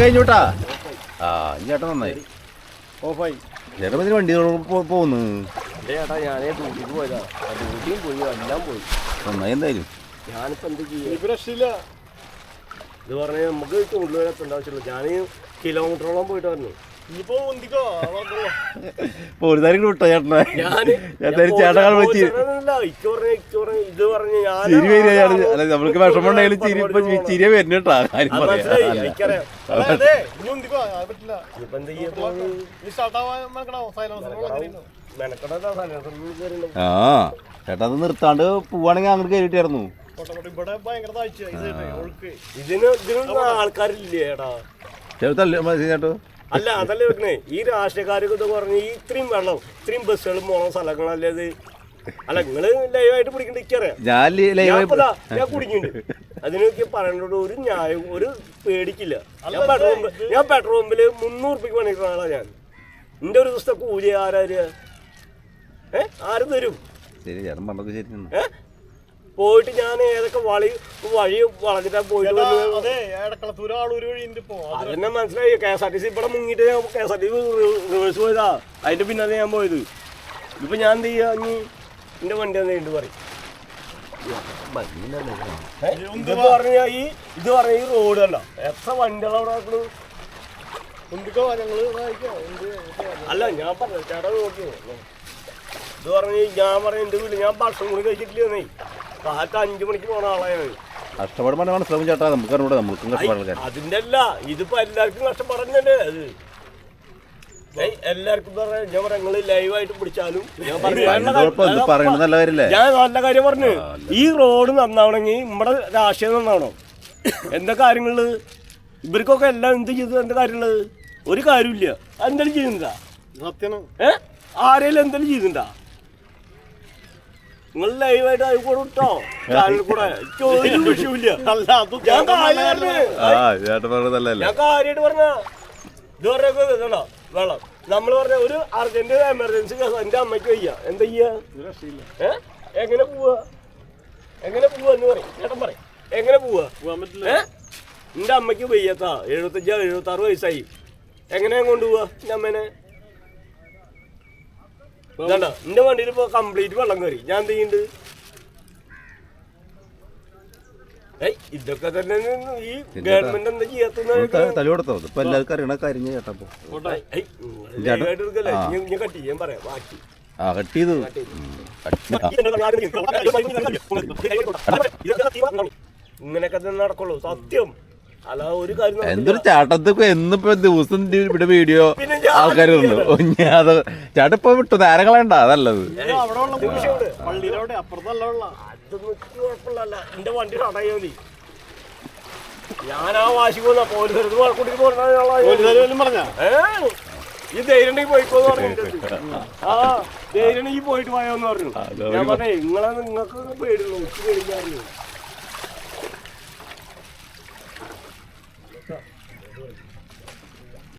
കഴിഞ്ഞൂട്ടാ. ആ ചേട്ടാ നന്നായി. ഓഫായി. ചേട്ടാ വണ്ടി പോകുന്നു. ചേട്ടാ ഞാനേ ഡ്യൂട്ടിക്ക് പോയതാ. ഡ്യൂട്ടിയും പോയി, എല്ലാം പോയി. നന്നായി എന്തായാലും. ഞാനിപ്പോ എന്ത് ചെയ്യും? ഇത് പറഞ്ഞാൽ നമുക്ക് ചൂണ്ടിലെത്തേണ്ട ആവശ്യമില്ല. ഞാൻ കിലോമീറ്ററോളം പോയിട്ട് വന്നു. പോലീസുകാർക്ക് വിട്ടോ ചേട്ടനെ? ചേട്ടാ നമ്മൾക്ക് വിഷമം ഉണ്ടെങ്കിലും ചിരി വരുന്നേട്ടാ. കാര്യം ആ ചേട്ടാ അത് നിർത്താണ്ട് പോവാണെങ്കിൽ അങ്ങോട്ട് കയറിയിട്ടായിരുന്നു. ഇതിന് ആൾക്കാരില്ലേ ചേട്ടോ? അല്ല അതല്ലേ വെക്കണേ, ഈ രാഷ്ട്രീയക്കാരൊക്കെ ഇത് പറഞ്ഞ് ഈ ഇത്രയും വെള്ളം ഇത്രയും ബസ്സുകളും പോണ സ്ഥലങ്ങളല്ലേ ഇത്? അല്ല നിങ്ങള് ലൈവായിട്ട് പിടിക്കണ്ടറിയാം. ഞാൻ കുടിക്കുന്നുണ്ട്. അതിനൊക്കെ പറയേണ്ടത് ഒരു ന്യായം, ഒരു പേടിക്കില്ല. ഞാൻ പെട്രോൾ പമ്പില് 300 രൂപയ്ക്ക് പണിക്കുന്ന ആളാ ഞാൻ. എന്റെ ഒരു ദിവസത്തെ കൂലി ആരും തരും? പോയിട്ട് ഞാൻ ഏതൊക്കെ വഴി വളഞ്ഞിട്ടാ പോയിട്ട് അതെന്നെ മനസ്സിലായി. KSRTC ഇവിടെ മുങ്ങിട്ട് KSRTC റിവേഴ്സ് പോയതാ. അതിന്റെ പിന്നാലെ ഞാൻ പോയത്. ഇപ്പൊ ഞാൻ എന്ത് ചെയ്യാ? എന്റെ വണ്ടി എന്തെങ്കിലും പറയും. ഇത് പറഞ്ഞ ഈ റോഡ് കണ്ട എത്ര വണ്ടികളവിടെ നടക്കണു. അല്ല ഞാൻ പറഞ്ഞു ചേട്ടാ നോക്കിയോ. ഇത് പറഞ്ഞ് ഞാൻ പറഞ്ഞു എന്റെ വീട്ടിൽ ഞാൻ ഭക്ഷണം കൂടി കഴിച്ചിട്ടില്ലേ. കാലത്ത് 5 മണിക്ക് പോണ ആളാണ്. കഷ്ടപ്പാട് മനസ്സിലാവും ചേട്ടാ. നമുക്ക് അതിന്റെ അല്ല, ഇതിപ്പോ എല്ലാവർക്കും കഷ്ടപ്പാടല്ലേ അത്. എല്ലാവർക്കും ഞാൻ പറയാം നിങ്ങള് ലൈവായിട്ട് പിടിച്ചാലും ഞാൻ നല്ല കാര്യം പറഞ്ഞു. ഈ റോഡ് നന്നാവണമെങ്കിൽ നമ്മുടെ രാഷ്ട്രീയം നന്നാവണം. എന്താ കാര്യങ്ങള് ഇവർക്കൊക്കെ എല്ലാം എന്ത് ചെയ്തു? എന്താ കാര്യമുള്ളത്? ഒരു കാര്യമില്ല. എന്തെങ്കിലും ചെയ്യുന്നുണ്ടാ? ആരെങ്കിലും എന്തെങ്കിലും ചെയ്യുന്നുണ്ടാ? നിങ്ങൾ ലൈവായിട്ട് അത് കൂടെ ഇട്ടോ ചാനൽ കൂടെ. ഒരു വിഷയമില്ല. ഞാൻ കാര്യമായിട്ട് പറഞ്ഞ ഇത് പറഞ്ഞോ വെള്ളം നമ്മൾ പറഞ്ഞ ഒരു അർജന്റ് എമർജൻസി കേസ് എന്റെ അമ്മയ്ക്ക് വയ്യ. എന്താ ചെയ്യാ? എങ്ങനെ പോവാ എന്ന് പറയും ചേട്ടൻ പറയും. എങ്ങനെ പോവാ? എന്റെ അമ്മയ്ക്ക് വയ്യത്താ. 75-76 വയസ്സായി. എങ്ങനെയാ കൊണ്ടുപോവാ എന്റെ അമ്മേനെ? ഇതാണ്ട എന്റെ വണ്ടിയിൽ ഇപ്പൊ കംപ്ലീറ്റ് വെള്ളം കയറി. ഞാൻ എന്ത് ചെയ്യുന്നുണ്ട്? ഇതൊക്കെ തന്നെ ഈ ഗവൺമെന്റ് എന്താ ചെയ്യാത്തല്ലേ? കട്ടി ഞാൻ പറയാം ബാക്കി. ഇങ്ങനെയൊക്കെ തന്നെ നടക്കുള്ളൂ സത്യം. അല്ല ഒരു കാര്യം എന്തൊരു ചേട്ടത്തൊക്കെ എന്നിപ്പോ ദിവസം ഇവിടെ വീഡിയോ ആൾക്കാർ ചേട്ടൻ ഇപ്പൊ വിട്ടു നേരം കളയണ്ട. അതല്ലത് കുഴപ്പമില്ല. എന്റെ വണ്ടി തടയാ മതി. ഞാൻ ആ വാശി പോന്ന പോലീസ് പറഞ്ഞ ഈ ധൈര്യം പോയിക്കോന്ന് പറഞ്ഞു. ആ ധൈര്യം പോയിട്ട് പോയോന്ന് പറഞ്ഞു. ഞാൻ പറഞ്ഞേ നിങ്ങൾക്ക് പേടിയുള്ളൂ. പേടിക്കാറില്ല.